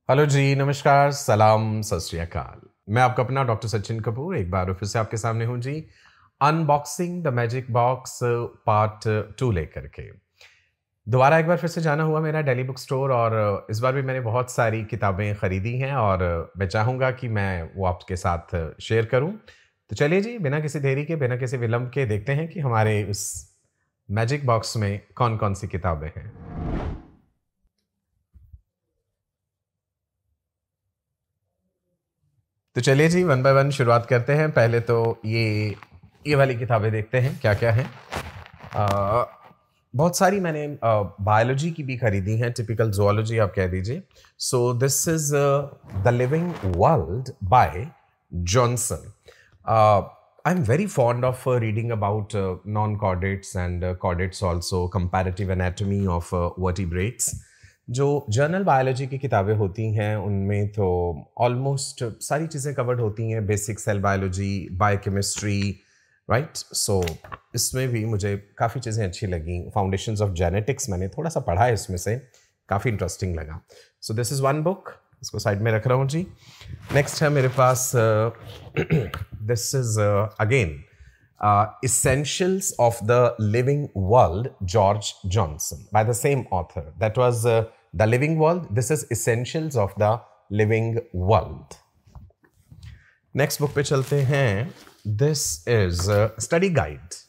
Hello जी, नमस्कार, सलाम, सत श्री अकाल। मैं आपका अपना डॉक्टर सचिन कपूर एक बार फिर से आपके सामने हूँ जी, unboxing the magic box part 2 लेकर के। दोबारा एक बार फिर से जाना हुआ मेरा डेली बुक स्टोर और इस बार भी मैंने बहुत सारी किताबें खरीदी हैं और मैं चाहूँगा कि मैं वो आपके साथ शेयर करूँ। तो चलिए जी, बिना किसी देरी के, बिना किसी विलंब के देखते हैं कि हमारे उस मैजिक बॉक्स में कौन-कौन सी किताबें हैं। तो चलिए जी, वन बाय वन शुरुआत करते हैं। पहले तो ये वाली किताबें देखते हैं क्या-क्या हैं। अ, बहुत सारी मैंने बायोलॉजी की भी खरीदी हैं, टिपिकल ज़ूलॉजी आप कह दीजिए। सो this is the living world by Johnson. I am very fond of reading about non-chordates and chordates also, comparative anatomy of vertebrates। जो जर्नल बायोलॉजी की किताबें होती हैं उनमें तो ऑलमोस्ट सारी चीज़ें कवर्ड होती हैं, basic cell biology, biochemistry, right. So इसमें भी मुझे काफ़ी चीज़ें अच्छी लगी। फाउंडेशंस ऑफ जेनेटिक्स मैंने थोड़ा सा पढ़ा है इसमें से, काफ़ी इंटरेस्टिंग लगा। So this is one book, इसको साइड में रख रहा हूँ जी। नेक्स्ट है मेरे पास this is again Essentials of the Living World, George Johnson, by the same author. That was The Living World. This is Essentials of the Living World. Next book पे चलते हैं. This is Study Guide.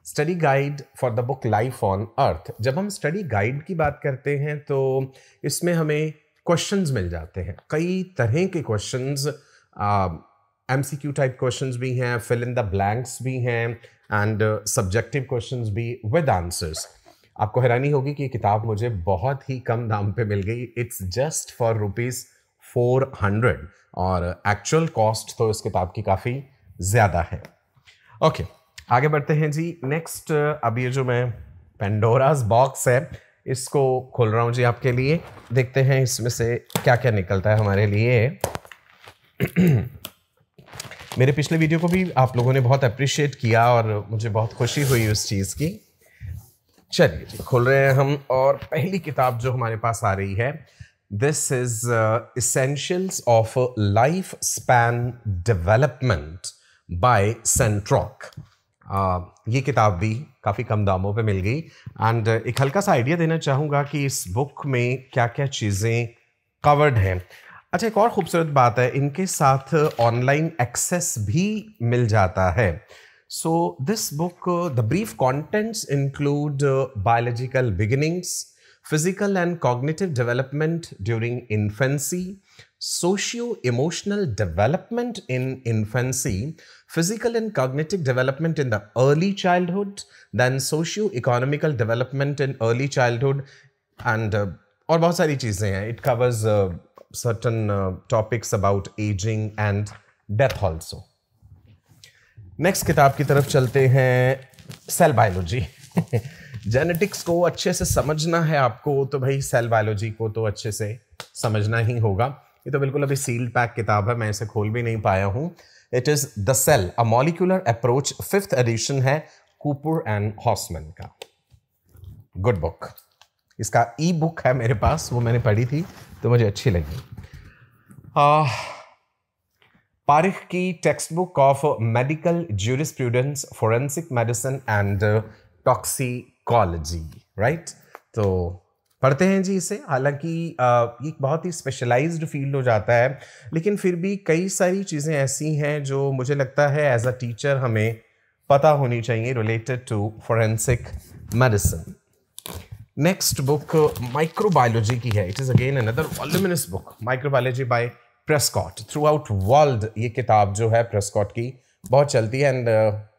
Study Guide for the book Life on Earth. जब हम study guide की बात करते हैं तो इसमें हमें क्वेश्चंस मिल जाते हैं, कई तरह के क्वेश्चंस, MCQ टाइप क्वेश्चंस भी हैं, फिल इन द ब्लैंक्स भी हैं एंड सब्जेक्टिव क्वेश्चंस भी विद आंसर्स। आपको हैरानी होगी कि ये किताब मुझे बहुत ही कम दाम पे मिल गई। इट्स जस्ट फॉर ₹400 और एक्चुअल कॉस्ट तो इस किताब की काफ़ी ज़्यादा है। ओके, आगे बढ़ते हैं जी। नेक्स्ट, अब ये जो मैं पेंडोराज बॉक्स है इसको खोल रहा हूँ जी आपके लिए। देखते हैं इसमें से क्या क्या निकलता है हमारे लिए। मेरे पिछले वीडियो को भी आप लोगों ने बहुत अप्रिशिएट किया और मुझे बहुत खुशी हुई उस चीज़ की। चलिए खोल रहे हैं हम और पहली किताब जो हमारे पास आ रही है, this is essentials of life span development by Santrock. ये किताब भी काफ़ी कम दामों पे मिल गई एंड एक हल्का सा आइडिया देना चाहूँगा कि इस बुक में क्या क्या चीज़ें कवर्ड हैं। अच्छा, एक और खूबसूरत बात है, इनके साथ ऑनलाइन एक्सेस भी मिल जाता है। So this book, the brief contents include biological beginnings, physical and cognitive development during infancy, socio emotional development in infancy, physical and cognitive development in the early childhood, then socio-economical development in early childhood and और बहुत सारी चीज़ें हैं। It covers certain topics about aging and death also. Next किताब की तरफ चलते हैं, सेल बायोलॉजी। जेनेटिक्स को अच्छे से समझना है आपको तो भाई सेल बायोलॉजी को तो अच्छे से समझना ही होगा। ये तो बिल्कुल अभी सील्ड पैक किताब है, मैं इसे खोल भी नहीं पाया हूँ। It is the cell a molecular approach, 5th edition है, कूपर एंड हॉसमैन का। Good book. इसका ई बुक है मेरे पास, वो मैंने पढ़ी थी तो मुझे अच्छी लगी। पारिख की text book of medical jurisprudence, forensic medicine and toxicology, right. तो पढ़ते हैं जी इसे। हालांकि ये बहुत ही स्पेशलाइज्ड फील्ड हो जाता है, लेकिन फिर भी कई सारी चीज़ें ऐसी हैं जो मुझे लगता है एज अ टीचर हमें पता होनी चाहिए related to forensic medicine. Next book microbiology की है। It is again another voluminous book, microbiology by Prescott. Throughout world ये किताब जो है प्रेस्कॉट की बहुत चलती है and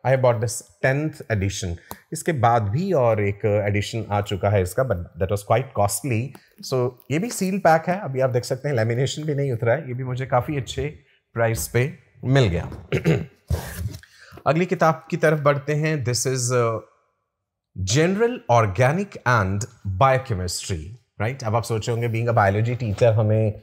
I bought this 10th edition. इसके बाद भी और एक एडिशन आ चुका है इसका, but that was quite costly. So ये भी सील पैक है, अभी आप देख सकते हैं, लैमिनेशन भी नहीं उतरा है। ये भी मुझे काफ़ी अच्छे प्राइस पे मिल गया। अगली किताब की तरफ बढ़ते हैं। This is general organic and biochemistry, right. अब आप सोच रहे होंगे बीइंग अ बायोलॉजी टीचर हमें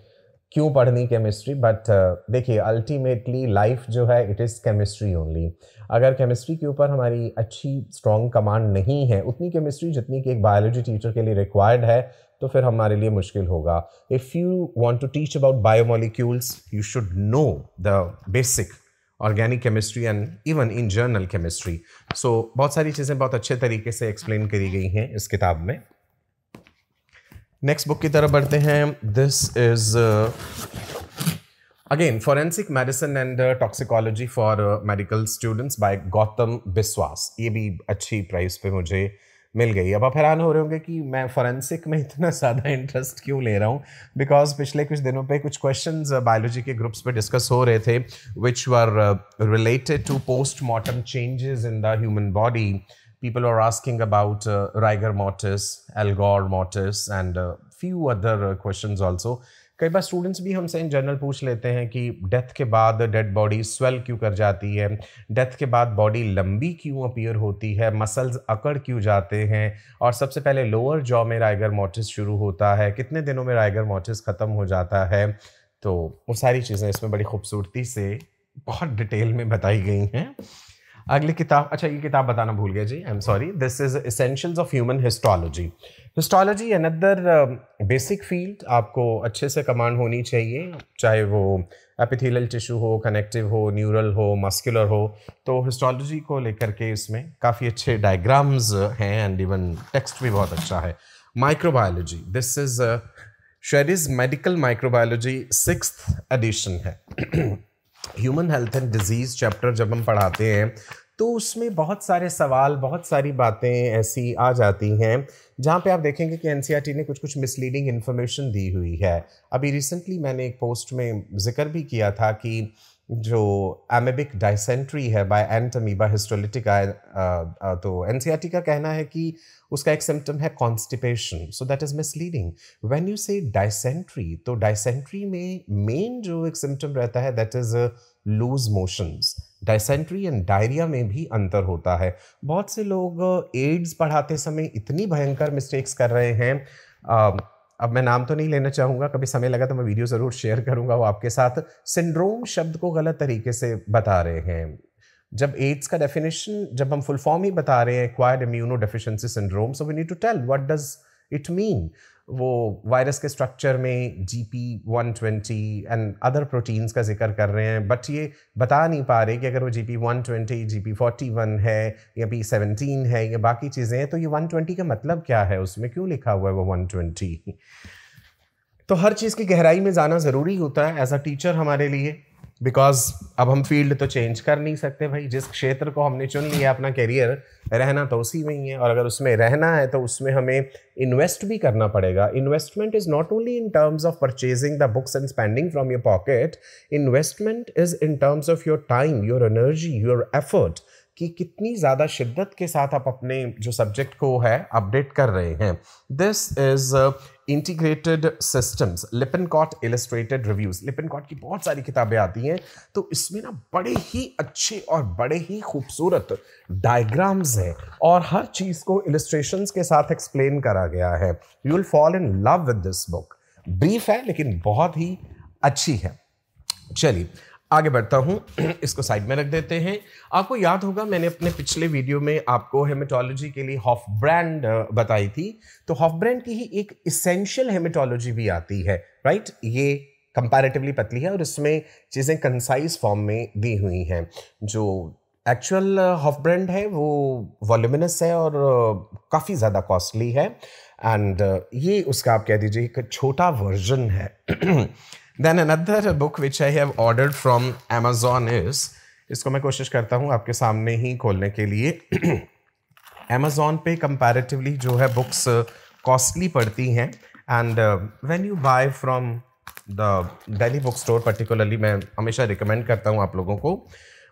क्यों पढ़नी केमिस्ट्री, बट देखिए अल्टीमेटली लाइफ जो है इट इज़ केमिस्ट्री ओनली। अगर केमिस्ट्री के ऊपर हमारी अच्छी स्ट्रॉन्ग कमांड नहीं है, उतनी केमिस्ट्री जितनी कि एक बायोलॉजी टीचर के लिए रिक्वायर्ड है, तो फिर हमारे लिए मुश्किल होगा. If you want to teach about biomolecules you should know the basic organic chemistry and even in general chemistry. So बहुत सारी चीज़ें बहुत अच्छे तरीके से एक्सप्लेन करी गई हैं इस किताब में. नेक्स्ट बुक की तरफ बढ़ते हैं. This is again forensic medicine and toxicology for medical students by Gautam Biswas. ये भी अच्छी प्राइस पे मुझे मिल गई. अब आप हैरान हो रहे होंगे कि मैं फोरेंसिक में इतना ज़्यादा इंटरेस्ट क्यों ले रहा हूँ. बिकॉज पिछले कुछ दिनों पे कुछ क्वेश्चंस बायोलॉजी के ग्रुप्स पे डिस्कस हो रहे थे which were related to postmortem changes in the human body. People are asking about rigor mortis, algor mortis and few other questions also. कई बार स्टूडेंट्स भी हमसे इन जनरल पूछ लेते हैं कि डेथ के बाद डेड बॉडी स्वेल क्यों कर जाती है, डेथ के बाद बॉडी लंबी क्यों अपीयर होती है, मसल्स अकड़ क्यों जाते हैं, और सबसे पहले लोअर जॉ में राइगर मोर्टिस शुरू होता है, कितने दिनों में राइगर मोर्टिस ख़त्म हो जाता है. तो वो सारी चीज़ें इसमें बड़ी खूबसूरती से बहुत डिटेल में बताई गई हैं. अगली किताब, अच्छा ये किताब बताना भूल गया जी, I am sorry. This is essentials of human histology. Histology another basic field. आपको अच्छे से कमांड होनी चाहिए, चाहे वो एपिथेलियल टिश्यू हो, कनेक्टिव हो, न्यूरल हो, मस्कुलर हो. तो हिस्टोलॉजी को लेकर के इसमें काफ़ी अच्छे डायग्राम्स हैं एंड इवन टेक्स्ट भी बहुत अच्छा है. Microbiology, this is Sherris medical microbiology 6th edition है. Human health and disease chapter जब हम पढ़ाते हैं तो उसमें बहुत सारे सवाल, बहुत सारी बातें ऐसी आ जाती हैं जहाँ पे आप देखेंगे कि एनसीईआरटी ने कुछ कुछ मिसलीडिंग इन्फॉर्मेशन दी हुई है. अभी रिसेंटली मैंने एक पोस्ट में जिक्र भी किया था कि जो एमेबिक डायसेंट्री है बाय एंट अमीबा हिस्टोलिटिका, तो एनसीईआरटी का कहना है कि उसका एक सिम्टम है constipation. So that is misleading. When you say dysentery, तो डायसेंट्री में मेन जो एक सिम्टम रहता है that is loose motions. Dysentery and diarrhoea में भी अंतर होता है. बहुत से लोग एड्स पढ़ाते समय इतनी भयंकर मिस्टेक्स कर रहे हैं. अब मैं नाम तो नहीं लेना चाहूँगा, कभी समय लगा तो मैं वीडियो ज़रूर शेयर करूँगा वो आपके साथ. सिंड्रोम शब्द को गलत तरीके से बता रहे हैं. जब एड्स का डेफिनेशन जब हम फुल फॉर्म ही बता रहे हैं, acquired immunodeficiency syndrome, so we need to tell what does it mean. वो वायरस के स्ट्रक्चर में GP120 एंड अदर प्रोटीन्स का जिक्र कर रहे हैं, बट ये बता नहीं पा रहे कि अगर वो GP120, GP41 है या P17 है या बाकी चीज़ें हैं, तो ये 120 का मतलब क्या है, उसमें क्यों लिखा हुआ है वो 120. तो हर चीज़ की गहराई में जाना ज़रूरी होता है एज अ टीचर हमारे लिए. बिकॉज अब हम फील्ड तो चेंज कर नहीं सकते भाई. जिस क्षेत्र को हमने चुन लिया अपना करियर, रहना तो उसी में ही है, और अगर उसमें रहना है तो उसमें हमें इन्वेस्ट भी करना पड़ेगा. Investment is not only in terms of purchasing the books and spending from your pocket. Investment is in terms of your time, your energy, your effort, कि कितनी ज़्यादा शिद्दत के साथ आप अपने जो सब्जेक्ट को है अपडेट कर रहे हैं. This is integrated systems, Lippincott illustrated reviews. Lippincott की बहुत सारी किताबें आती हैं, तो इसमें ना बड़े ही अच्छे और बड़े ही खूबसूरत डायग्राम्स हैं और हर चीज़ को इलस्ट्रेशंस के साथ एक्सप्लेन करा गया है. You will fall in love with this book. Brief है लेकिन बहुत ही अच्छी है. चलिए आगे बढ़ता हूँ. इसको साइड में रख देते हैं. आपको याद होगा मैंने अपने पिछले वीडियो में आपको हेमेटोलॉजी के लिए हॉफब्रैंड बताई थी. तो हॉफब्रैंड की ही एक इसेंशियल हेमेटोलॉजी भी आती है, राइट. ये कंपैरेटिवली पतली है और इसमें चीज़ें कंसाइज फॉर्म में दी हुई हैं. जो एक्चुअल हॉफब्रैंड है वो वॉल्यूमिनस है और काफ़ी ज़्यादा कॉस्टली है. एंड ये उसका आप कह दीजिए एक छोटा वर्जन है. Then another book which I have ordered from Amazon is, इसको मैं कोशिश करता हूँ आपके सामने ही खोलने के लिए. Amazon पे comparatively जो है बुक्स कॉस्टली पड़ती हैं. And when you buy from the Delhi book store particularly, मैं हमेशा रिकमेंड करता हूँ आप लोगों को,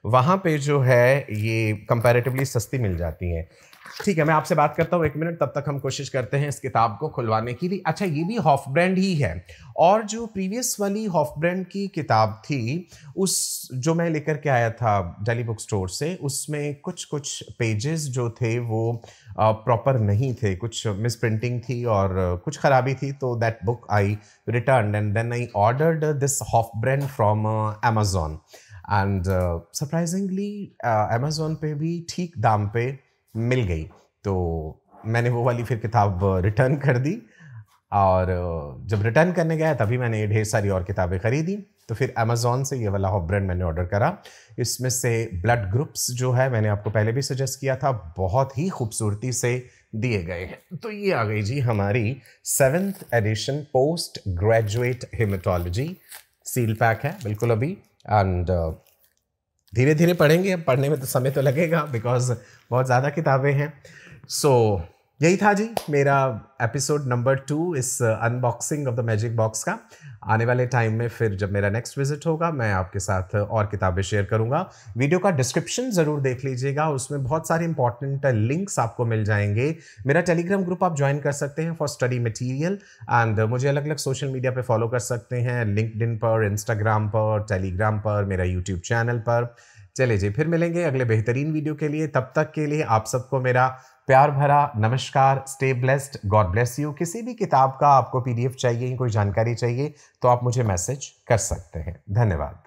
वहाँ पे जो है ये comparatively सस्ती मिल जाती हैं. ठीक है, मैं आपसे बात करता हूँ 1 मिनट, तब तक हम कोशिश करते हैं इस किताब को खुलवाने की भी. अच्छा, ये भी हॉफब्रैंड ही है. और जो प्रीवियस वाली हॉफब्रैंड की किताब थी, उस जो मैं लेकर के आया था दिल्ली बुक स्टोर से, उसमें कुछ कुछ पेजेस जो थे वो प्रॉपर नहीं थे, कुछ मिस प्रिंटिंग थी और कुछ खराबी थी. तो that book I return and then I ordered this Hoffbrand from Amazon. And surprisingly Amazon पे भी ठीक दाम पे मिल गई. तो मैंने वो वाली फिर किताब रिटर्न कर दी. और जब रिटर्न करने गया तभी मैंने ढेर सारी और किताबें खरीदी। तो फिर अमेज़ॉन से ये वाला हॉफ ब्रांड मैंने ऑर्डर करा। इसमें से ब्लड ग्रुप्स जो है मैंने आपको पहले भी सजेस्ट किया था, बहुत ही खूबसूरती से दिए गए हैं। तो ये आ गई जी हमारी 7th edition post graduate haematology, seal pack है बिल्कुल अभी। एंड धीरे धीरे पढ़ेंगे, अब पढ़ने में तो समय तो लगेगा बिकॉज बहुत ज़्यादा किताबें हैं। सो यही था जी मेरा एपिसोड नंबर 2 इस unboxing of the magic box का। आने वाले टाइम में फिर जब मेरा नेक्स्ट विजिट होगा मैं आपके साथ और किताबें शेयर करूंगा। वीडियो का डिस्क्रिप्शन ज़रूर देख लीजिएगा, उसमें बहुत सारे इंपॉर्टेंट लिंक्स आपको मिल जाएंगे। मेरा टेलीग्राम ग्रुप आप ज्वाइन कर सकते हैं फॉर स्टडी मटीरियल, एंड मुझे अलग अलग सोशल मीडिया पे फॉलो कर सकते हैं, लिंक्डइन पर, इंस्टाग्राम पर, टेलीग्राम पर, मेरा यूट्यूब चैनल पर। चले जी, फिर मिलेंगे अगले बेहतरीन वीडियो के लिए। तब तक के लिए आप सबको मेरा प्यार भरा नमस्कार। Stay blessed, God bless you. किसी भी किताब का आपको PDF चाहिए, कोई जानकारी चाहिए तो आप मुझे मैसेज कर सकते हैं। धन्यवाद।